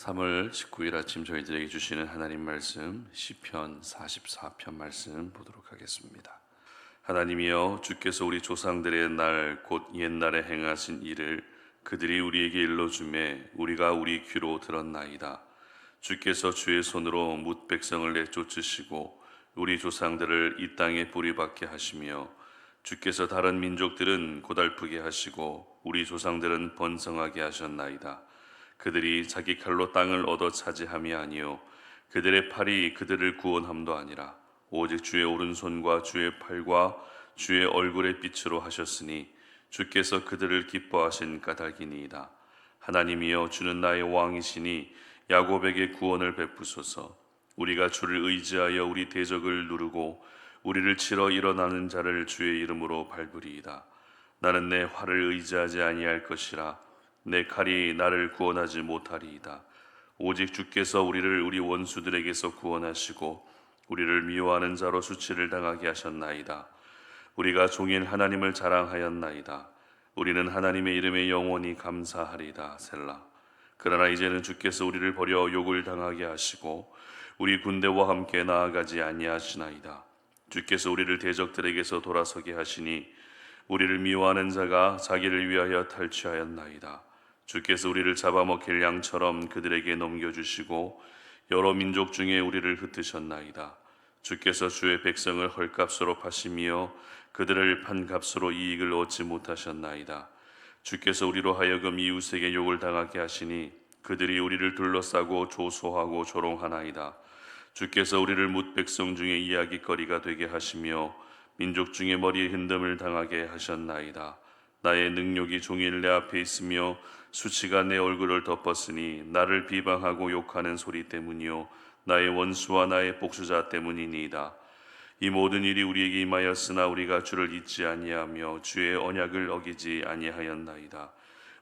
3월 19일 아침 저희들에게 주시는 하나님 말씀 시편 44편 말씀 보도록 하겠습니다. 하나님이여, 주께서 우리 조상들의 날 곧 옛날에 행하신 일을 그들이 우리에게 일러주매 우리가 우리 귀로 들었나이다. 주께서 주의 손으로 뭇 백성을 내쫓으시고 우리 조상들을 이 땅에 뿌리박게 하시며 주께서 다른 민족들은 고달프게 하시고 우리 조상들은 번성하게 하셨나이다. 그들이 자기 칼로 땅을 얻어 차지함이 아니요 그들의 팔이 그들을 구원함도 아니라 오직 주의 오른손과 주의 팔과 주의 얼굴의 빛으로 하셨으니 주께서 그들을 기뻐하신 까닭이니이다. 하나님이여, 주는 나의 왕이시니 야곱에게 구원을 베푸소서. 우리가 주를 의지하여 우리 대적을 누르고 우리를 치러 일어나는 자를 주의 이름으로 밟으리이다. 나는 내 활을 의지하지 아니할 것이라. 내 칼이 나를 구원하지 못하리이다. 오직 주께서 우리를 우리 원수들에게서 구원하시고 우리를 미워하는 자로 수치를 당하게 하셨나이다. 우리가 종일 하나님을 자랑하였나이다. 우리는 하나님의 이름에 영원히 감사하리이다. 셀라. 그러나 이제는 주께서 우리를 버려 욕을 당하게 하시고 우리 군대와 함께 나아가지 아니하시나이다. 주께서 우리를 대적들에게서 돌아서게 하시니 우리를 미워하는 자가 자기를 위하여 탈취하였나이다. 주께서 우리를 잡아먹힐 양처럼 그들에게 넘겨주시고 여러 민족 중에 우리를 흩으셨나이다. 주께서 주의 백성을 헐값으로 파시며 그들을 판값으로 이익을 얻지 못하셨나이다. 주께서 우리로 하여금 이웃에게 욕을 당하게 하시니 그들이 우리를 둘러싸고 조소하고 조롱하나이다. 주께서 우리를 뭇 백성 중에 이야기거리가 되게 하시며 민족 중에 머리에 흔듦을 당하게 하셨나이다. 나의 능욕이 종일 내 앞에 있으며 수치가 내 얼굴을 덮었으니 나를 비방하고 욕하는 소리 때문이요 나의 원수와 나의 복수자 때문이니이다. 이 모든 일이 우리에게 임하였으나 우리가 주를 잊지 아니하며 주의 언약을 어기지 아니하였나이다.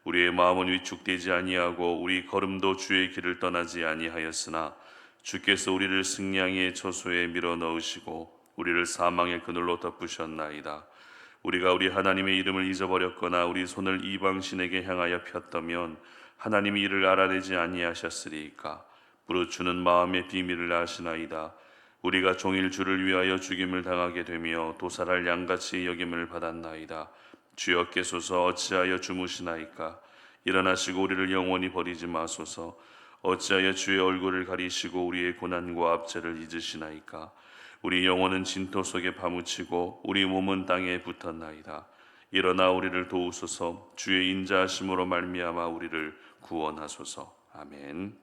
우리의 마음은 위축되지 아니하고 우리 걸음도 주의 길을 떠나지 아니하였으나 주께서 우리를 승량의 처소에 밀어 넣으시고 우리를 사망의 그늘로 덮으셨나이다. 우리가 우리 하나님의 이름을 잊어버렸거나 우리 손을 이방신에게 향하여 폈다면 하나님이 이를 알아내지 아니하셨으리이까. 무릇 주는 마음의 비밀을 아시나이다. 우리가 종일 주를 위하여 죽임을 당하게 되며 도살할 양같이 여김을 받았나이다. 주여 깨소서, 어찌하여 주무시나이까. 일어나시고 우리를 영원히 버리지 마소서. 어찌하여 주의 얼굴을 가리시고 우리의 고난과 압제를 잊으시나이까. 우리 영혼은 진토 속에 파묻히고 우리 몸은 땅에 붙었나이다. 일어나 우리를 도우소서. 주의 인자하심으로 말미암아 우리를 구원하소서. 아멘.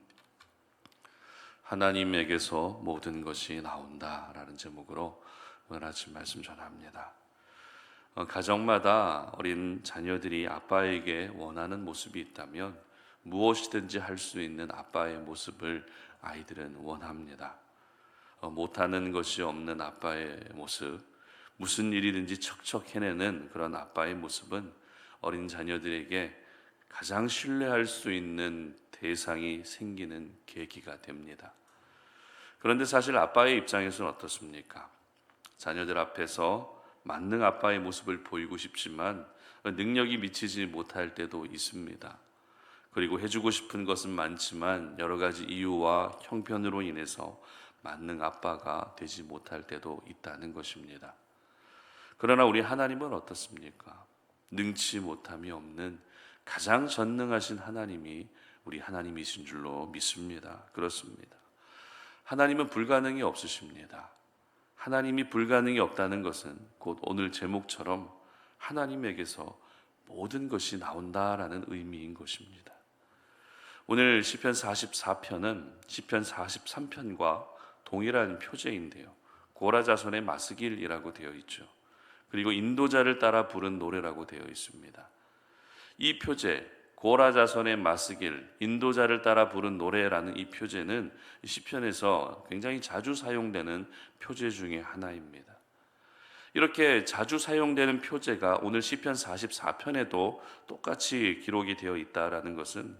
하나님에게서 모든 것이 나온다라는 제목으로 오늘 아침 말씀 전합니다. 가정마다 어린 자녀들이 아빠에게 원하는 모습이 있다면 무엇이든지 할 수 있는 아빠의 모습을 아이들은 원합니다. 못하는 것이 없는 아빠의 모습, 무슨 일이든지 척척 해내는 그런 아빠의 모습은 어린 자녀들에게 가장 신뢰할 수 있는 대상이 생기는 계기가 됩니다. 그런데 사실 아빠의 입장에서는 어떻습니까? 자녀들 앞에서 만능 아빠의 모습을 보이고 싶지만 능력이 미치지 못할 때도 있습니다. 그리고 해주고 싶은 것은 많지만 여러 가지 이유와 형편으로 인해서 만능 아빠가 되지 못할 때도 있다는 것입니다. 그러나 우리 하나님은 어떻습니까? 능치 못함이 없는 가장 전능하신 하나님이 우리 하나님이신 줄로 믿습니다. 그렇습니다. 하나님은 불가능이 없으십니다. 하나님이 불가능이 없다는 것은 곧 오늘 제목처럼 하나님에게서 모든 것이 나온다라는 의미인 것입니다. 오늘 시편 44편은 시편 43편과 동일한 표제인데요. 고라 자손의 마스길이라고 되어 있죠. 그리고 인도자를 따라 부른 노래라고 되어 있습니다. 이 표제, 고라 자손의 마스길, 인도자를 따라 부른 노래라는 이 표제는 시편에서 굉장히 자주 사용되는 표제 중에 하나입니다. 이렇게 자주 사용되는 표제가 오늘 시편 44편에도 똑같이 기록이 되어 있다라는 것은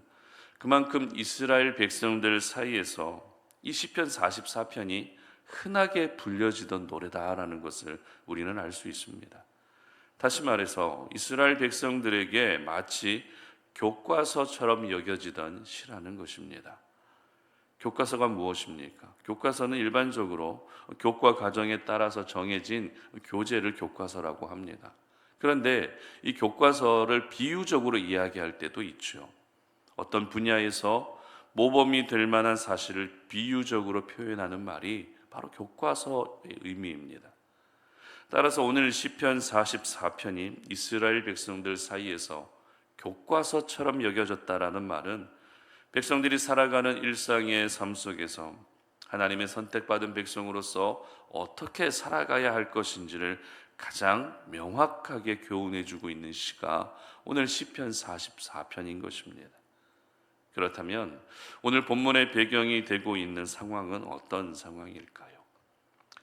그만큼 이스라엘 백성들 사이에서 이 시편 44편이 흔하게 불려지던 노래다라는 것을 우리는 알 수 있습니다. 다시 말해서 이스라엘 백성들에게 마치 교과서처럼 여겨지던 시라는 것입니다. 교과서가 무엇입니까? 교과서는 일반적으로 교과 과정에 따라서 정해진 교재를 교과서라고 합니다. 그런데 이 교과서를 비유적으로 이야기할 때도 있죠. 어떤 분야에서 모범이 될 만한 사실을 비유적으로 표현하는 말이 바로 교과서의 의미입니다. 따라서 오늘 시편 44편이 이스라엘 백성들 사이에서 교과서처럼 여겨졌다라는 말은 백성들이 살아가는 일상의 삶 속에서 하나님의 선택받은 백성으로서 어떻게 살아가야 할 것인지를 가장 명확하게 교훈해 주고 있는 시가 오늘 시편 44편인 것입니다. 그렇다면 오늘 본문의 배경이 되고 있는 상황은 어떤 상황일까요?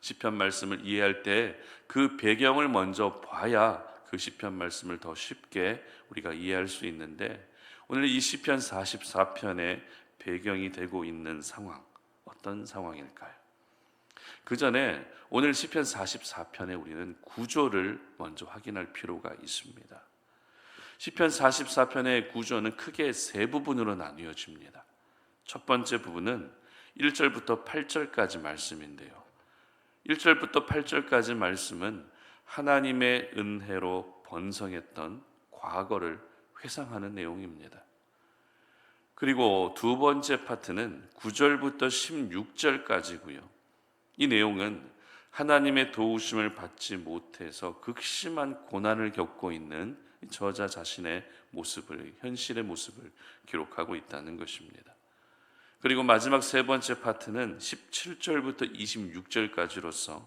시편 말씀을 이해할 때 그 배경을 먼저 봐야 그 시편 말씀을 더 쉽게 우리가 이해할 수 있는데, 오늘 이 시편 44편의 배경이 되고 있는 상황, 어떤 상황일까요? 그 전에 오늘 시편 44편에 우리는 구조를 먼저 확인할 필요가 있습니다. 시편 44편의 구조는 크게 세 부분으로 나뉘어집니다. 첫 번째 부분은 1절부터 8절까지 말씀인데요. 1절부터 8절까지 말씀은 하나님의 은혜로 번성했던 과거를 회상하는 내용입니다. 그리고 두 번째 파트는 9절부터 16절까지고요. 이 내용은 하나님의 도우심을 받지 못해서 극심한 고난을 겪고 있는 저자 자신의 모습을, 현실의 모습을 기록하고 있다는 것입니다. 그리고 마지막 세 번째 파트는 17절부터 26절까지로서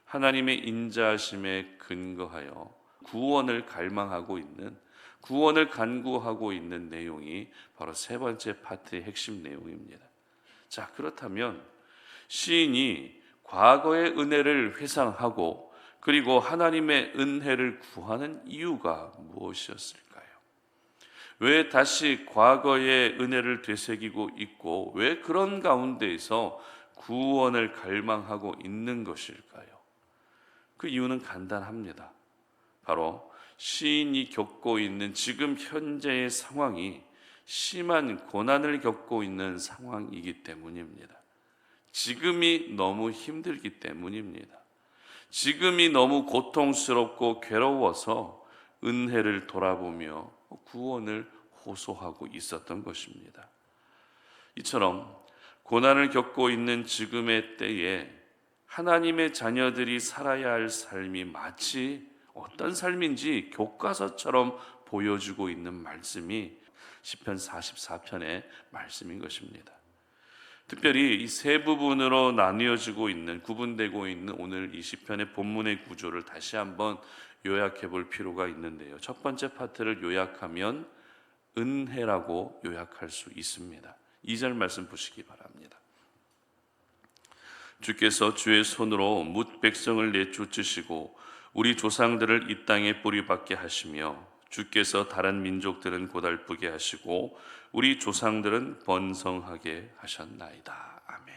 하나님의 인자하심에 근거하여 구원을 갈망하고 있는, 구원을 간구하고 있는 내용이 바로 세 번째 파트의 핵심 내용입니다. 자, 그렇다면 시인이 과거의 은혜를 회상하고 그리고 하나님의 은혜를 구하는 이유가 무엇이었을까요? 왜 다시 과거의 은혜를 되새기고 있고 왜 그런 가운데에서 구원을 갈망하고 있는 것일까요? 그 이유는 간단합니다. 바로 시인이 겪고 있는 지금 현재의 상황이 심한 고난을 겪고 있는 상황이기 때문입니다. 지금이 너무 힘들기 때문입니다. 지금이 너무 고통스럽고 괴로워서 은혜를 돌아보며 구원을 호소하고 있었던 것입니다. 이처럼 고난을 겪고 있는 지금의 때에 하나님의 자녀들이 살아야 할 삶이 마치 어떤 삶인지 교과서처럼 보여주고 있는 말씀이 시편 44편의 말씀인 것입니다. 특별히 이 세 부분으로 나뉘어지고 있는, 구분되고 있는 오늘 이 시편의 본문의 구조를 다시 한번 요약해 볼 필요가 있는데요. 첫 번째 파트를 요약하면 은혜라고 요약할 수 있습니다. 2절 말씀 보시기 바랍니다. 주께서 주의 손으로 뭇 백성을 내쫓으시고 우리 조상들을 이 땅에 뿌리박게 하시며 주께서 다른 민족들은 고달프게 하시고 우리 조상들은 번성하게 하셨나이다. 아멘.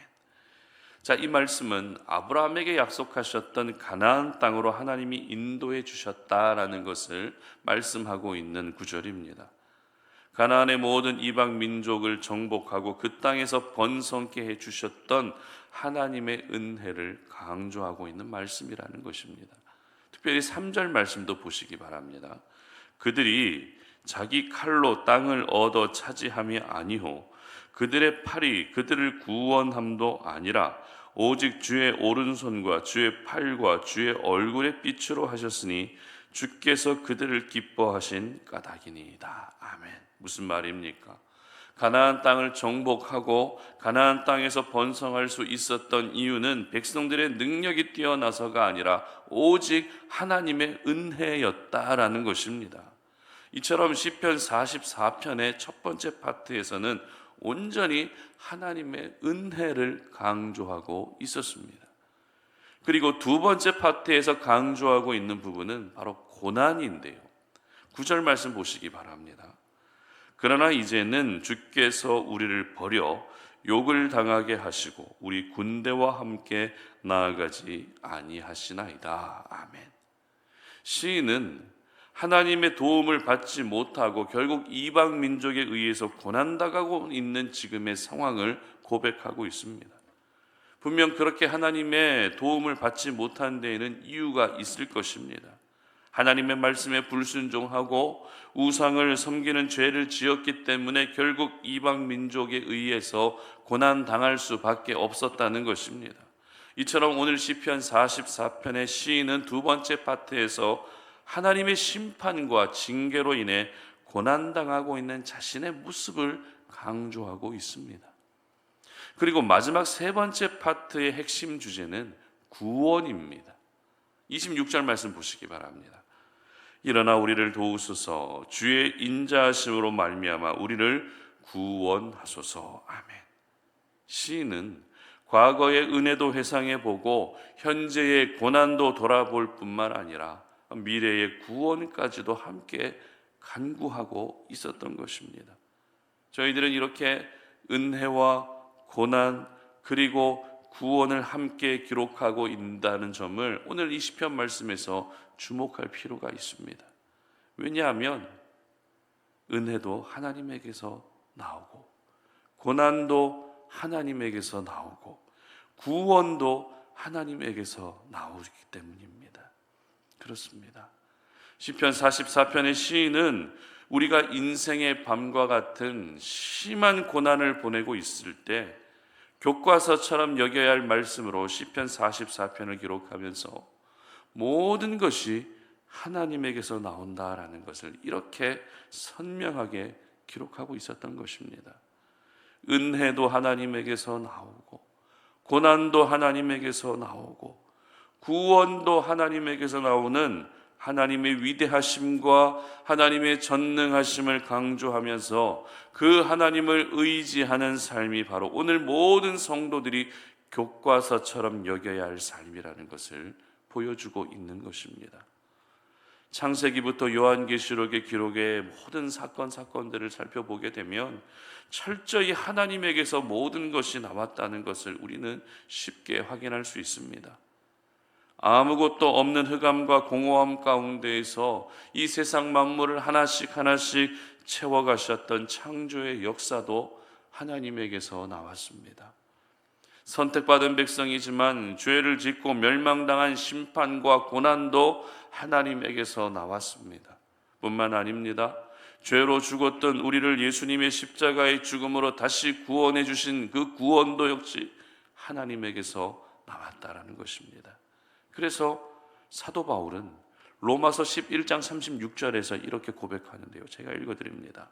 자, 이 말씀은 아브라함에게 약속하셨던 가나안 땅으로 하나님이 인도해 주셨다라는 것을 말씀하고 있는 구절입니다. 가나안의 모든 이방 민족을 정복하고 그 땅에서 번성케 해 주셨던 하나님의 은혜를 강조하고 있는 말씀이라는 것입니다. 특별히 3절 말씀도 보시기 바랍니다. 그들이 자기 칼로 땅을 얻어 차지함이 아니요 그들의 팔이 그들을 구원함도 아니라 오직 주의 오른손과 주의 팔과 주의 얼굴의 빛으로 하셨으니 주께서 그들을 기뻐하신 까닭이니이다. 아멘. 무슨 말입니까? 가나안 땅을 정복하고 가나안 땅에서 번성할 수 있었던 이유는 백성들의 능력이 뛰어나서가 아니라 오직 하나님의 은혜였다라는 것입니다. 이처럼 시편 44편의 첫 번째 파트에서는 온전히 하나님의 은혜를 강조하고 있었습니다. 그리고 두 번째 파트에서 강조하고 있는 부분은 바로 고난인데요. 9절 말씀 보시기 바랍니다. 그러나 이제는 주께서 우리를 버려 욕을 당하게 하시고 우리 군대와 함께 나아가지 아니하시나이다. 아멘. 시인은 하나님의 도움을 받지 못하고 결국 이방 민족에 의해서 고난당하고 있는 지금의 상황을 고백하고 있습니다. 분명 그렇게 하나님의 도움을 받지 못한 데에는 이유가 있을 것입니다. 하나님의 말씀에 불순종하고 우상을 섬기는 죄를 지었기 때문에 결국 이방 민족에 의해서 고난당할 수밖에 없었다는 것입니다. 이처럼 오늘 시편 44편의 시인은 두 번째 파트에서 하나님의 심판과 징계로 인해 고난당하고 있는 자신의 모습을 강조하고 있습니다. 그리고 마지막 세 번째 파트의 핵심 주제는 구원입니다. 26절 말씀 보시기 바랍니다. 일어나 우리를 도우소서, 주의 인자하심으로 말미암아 우리를 구원하소서. 아멘. 시인은 과거의 은혜도 회상해 보고 현재의 고난도 돌아볼 뿐만 아니라 미래의 구원까지도 함께 간구하고 있었던 것입니다. 저희들은 이렇게 은혜와 고난 그리고 구원을 함께 기록하고 있다는 점을 오늘 이 시편 말씀에서 주목할 필요가 있습니다. 왜냐하면 은혜도 하나님에게서 나오고 고난도 하나님에게서 나오고 구원도 하나님에게서 나오기 때문입니다. 그렇습니다. 시편 44편의 시인은 우리가 인생의 밤과 같은 심한 고난을 보내고 있을 때 교과서처럼 여겨야 할 말씀으로 시편 44편을 기록하면서 모든 것이 하나님에게서 나온다라는 것을 이렇게 선명하게 기록하고 있었던 것입니다. 은혜도 하나님에게서 나오고 고난도 하나님에게서 나오고 구원도 하나님에게서 나오는 하나님의 위대하심과 하나님의 전능하심을 강조하면서 그 하나님을 의지하는 삶이 바로 오늘 모든 성도들이 교과서처럼 여겨야 할 삶이라는 것을 보여주고 있는 것입니다. 창세기부터 요한계시록의 기록의 모든 사건들을 살펴보게 되면 철저히 하나님에게서 모든 것이 나왔다는 것을 우리는 쉽게 확인할 수 있습니다. 아무것도 없는 흑암과 공허함 가운데에서 이 세상 만물을 하나씩 채워가셨던 창조의 역사도 하나님에게서 나왔습니다. 선택받은 백성이지만 죄를 짓고 멸망당한 심판과 고난도 하나님에게서 나왔습니다. 뿐만 아닙니다. 죄로 죽었던 우리를 예수님의 십자가의 죽음으로 다시 구원해 주신 그 구원도 역시 하나님에게서 나왔다라는 것입니다. 그래서 사도 바울은 로마서 11장 36절에서 이렇게 고백하는데요. 제가 읽어드립니다.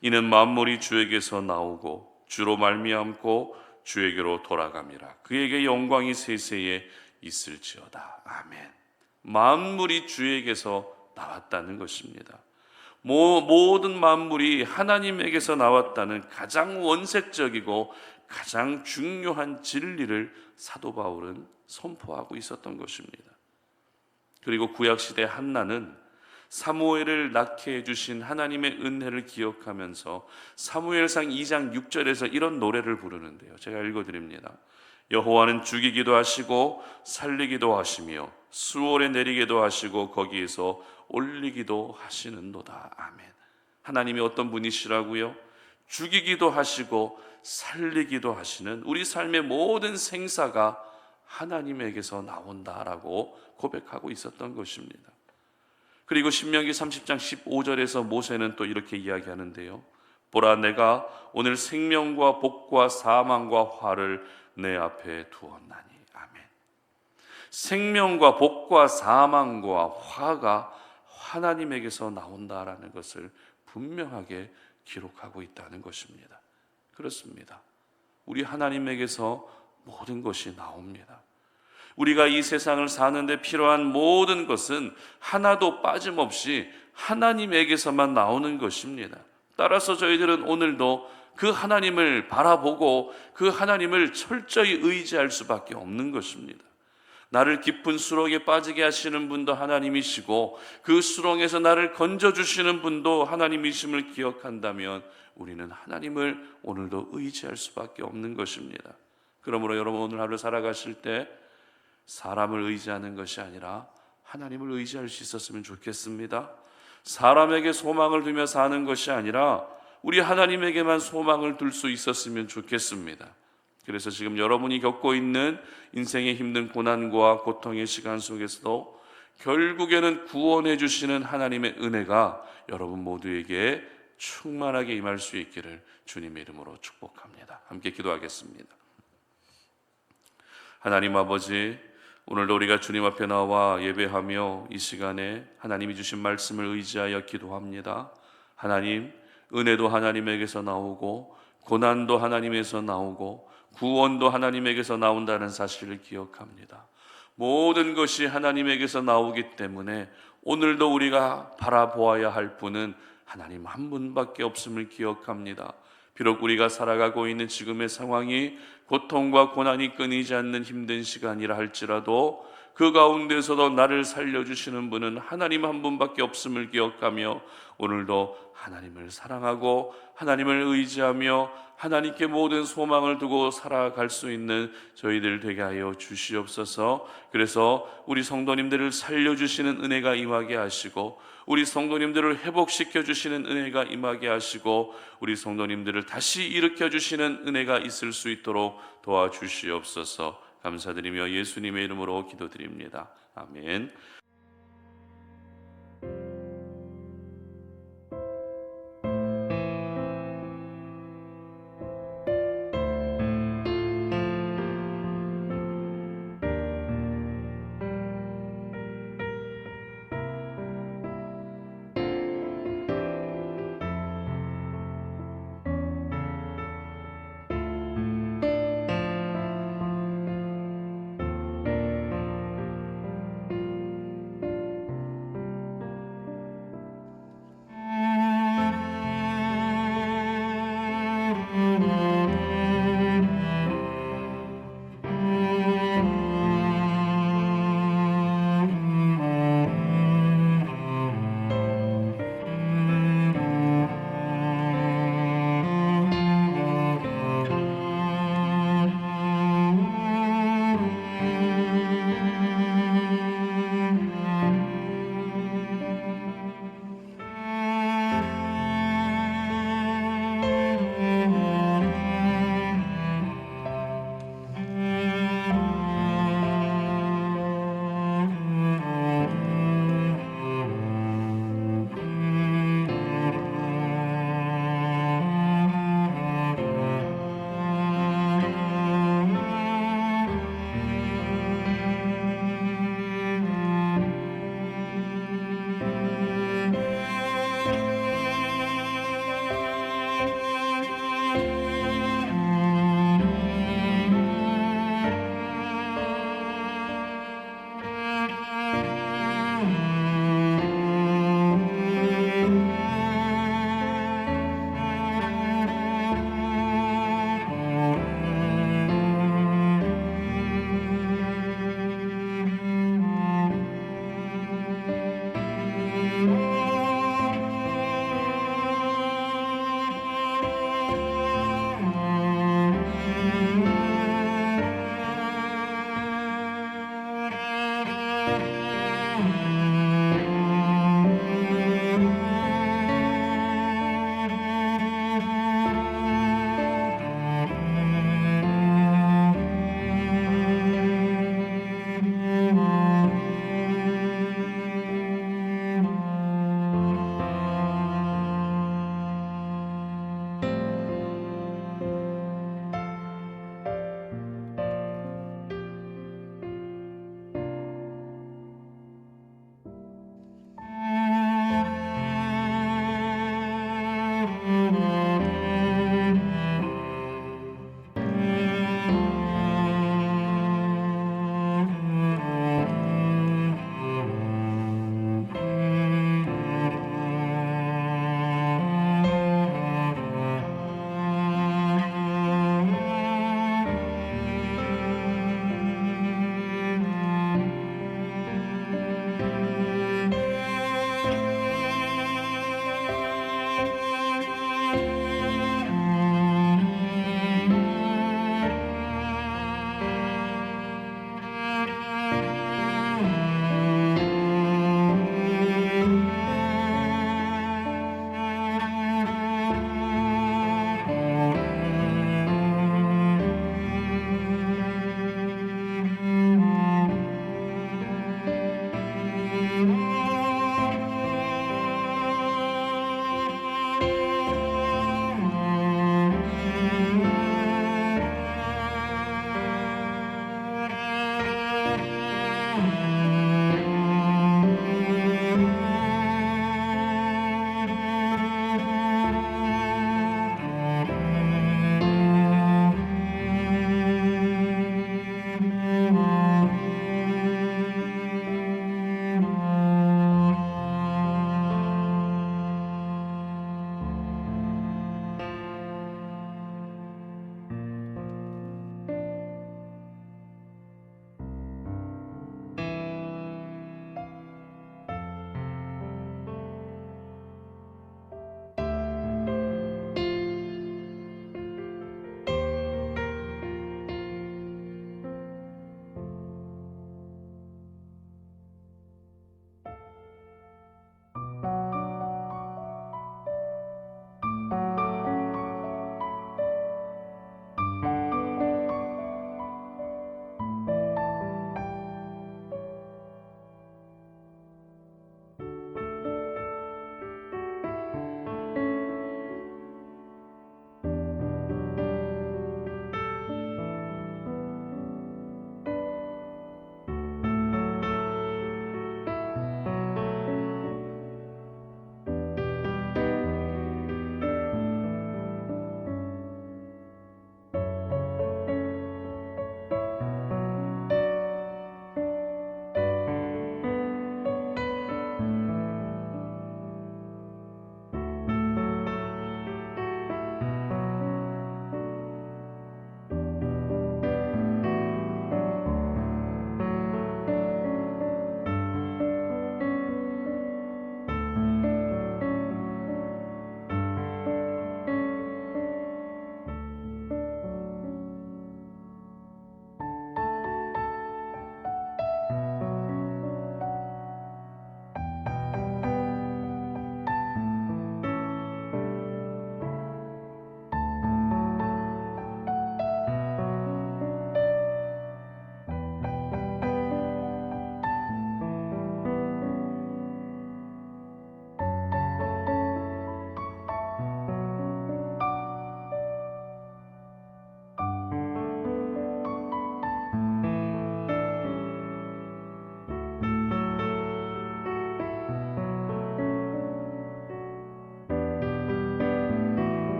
이는 만물이 주에게서 나오고 주로 말미암고 주에게로 돌아감이라. 그에게 영광이 세세에 있을지어다. 아멘. 만물이 주에게서 나왔다는 것입니다. 모든 만물이 하나님에게서 나왔다는 가장 원색적이고 가장 중요한 진리를 사도 바울은 선포하고 있었던 것입니다. 그리고 구약시대 한나는 사무엘을 낳게 해주신 하나님의 은혜를 기억하면서 사무엘상 2장 6절에서 이런 노래를 부르는데요. 제가 읽어드립니다. 여호와는 죽이기도 하시고 살리기도 하시며 수월에 내리기도 하시고 거기에서 올리기도 하시는도다. 아멘. 하나님이 어떤 분이시라고요? 죽이기도 하시고 살리기도 하시는 우리 삶의 모든 생사가 하나님에게서 나온다라고 고백하고 있었던 것입니다. 그리고 신명기 30장 15절에서 모세는 또 이렇게 이야기하는데요. 보라, 내가 오늘 생명과 복과 사망과 화를 내 앞에 두었나니. 아멘. 생명과 복과 사망과 화가 하나님에게서 나온다라는 것을 분명하게 기록하고 있다는 것입니다. 그렇습니다. 우리 하나님에게서 모든 것이 나옵니다. 우리가 이 세상을 사는데 필요한 모든 것은 하나도 빠짐없이 하나님에게서만 나오는 것입니다. 따라서 저희들은 오늘도 그 하나님을 바라보고 그 하나님을 철저히 의지할 수밖에 없는 것입니다. 나를 깊은 수렁에 빠지게 하시는 분도 하나님이시고 그 수렁에서 나를 건져주시는 분도 하나님이심을 기억한다면 우리는 하나님을 오늘도 의지할 수밖에 없는 것입니다. 그러므로 여러분 오늘 하루 살아가실 때 사람을 의지하는 것이 아니라 하나님을 의지할 수 있었으면 좋겠습니다. 사람에게 소망을 두며 사는 것이 아니라 우리 하나님에게만 소망을 둘 수 있었으면 좋겠습니다. 그래서 지금 여러분이 겪고 있는 인생의 힘든 고난과 고통의 시간 속에서도 결국에는 구원해 주시는 하나님의 은혜가 여러분 모두에게 충만하게 임할 수 있기를 주님의 이름으로 축복합니다. 함께 기도하겠습니다. 하나님 아버지, 오늘도 우리가 주님 앞에 나와 예배하며 이 시간에 하나님이 주신 말씀을 의지하여 기도합니다. 하나님, 은혜도 하나님에게서 나오고 고난도 하나님에서 나오고 구원도 하나님에게서 나온다는 사실을 기억합니다. 모든 것이 하나님에게서 나오기 때문에 오늘도 우리가 바라보아야 할 분은 하나님 한 분밖에 없음을 기억합니다. 비록 우리가 살아가고 있는 지금의 상황이 고통과 고난이 끊이지 않는 힘든 시간이라 할지라도 그 가운데서도 나를 살려주시는 분은 하나님 한 분밖에 없음을 기억하며 오늘도 하나님을 사랑하고 하나님을 의지하며 하나님께 모든 소망을 두고 살아갈 수 있는 저희들 되게 하여 주시옵소서. 그래서 우리 성도님들을 살려주시는 은혜가 임하게 하시고 우리 성도님들을 회복시켜 주시는 은혜가 임하게 하시고 우리 성도님들을 다시 일으켜 주시는 은혜가 있을 수 있도록 도와주시옵소서. 감사드리며 예수님의 이름으로 기도드립니다. 아멘.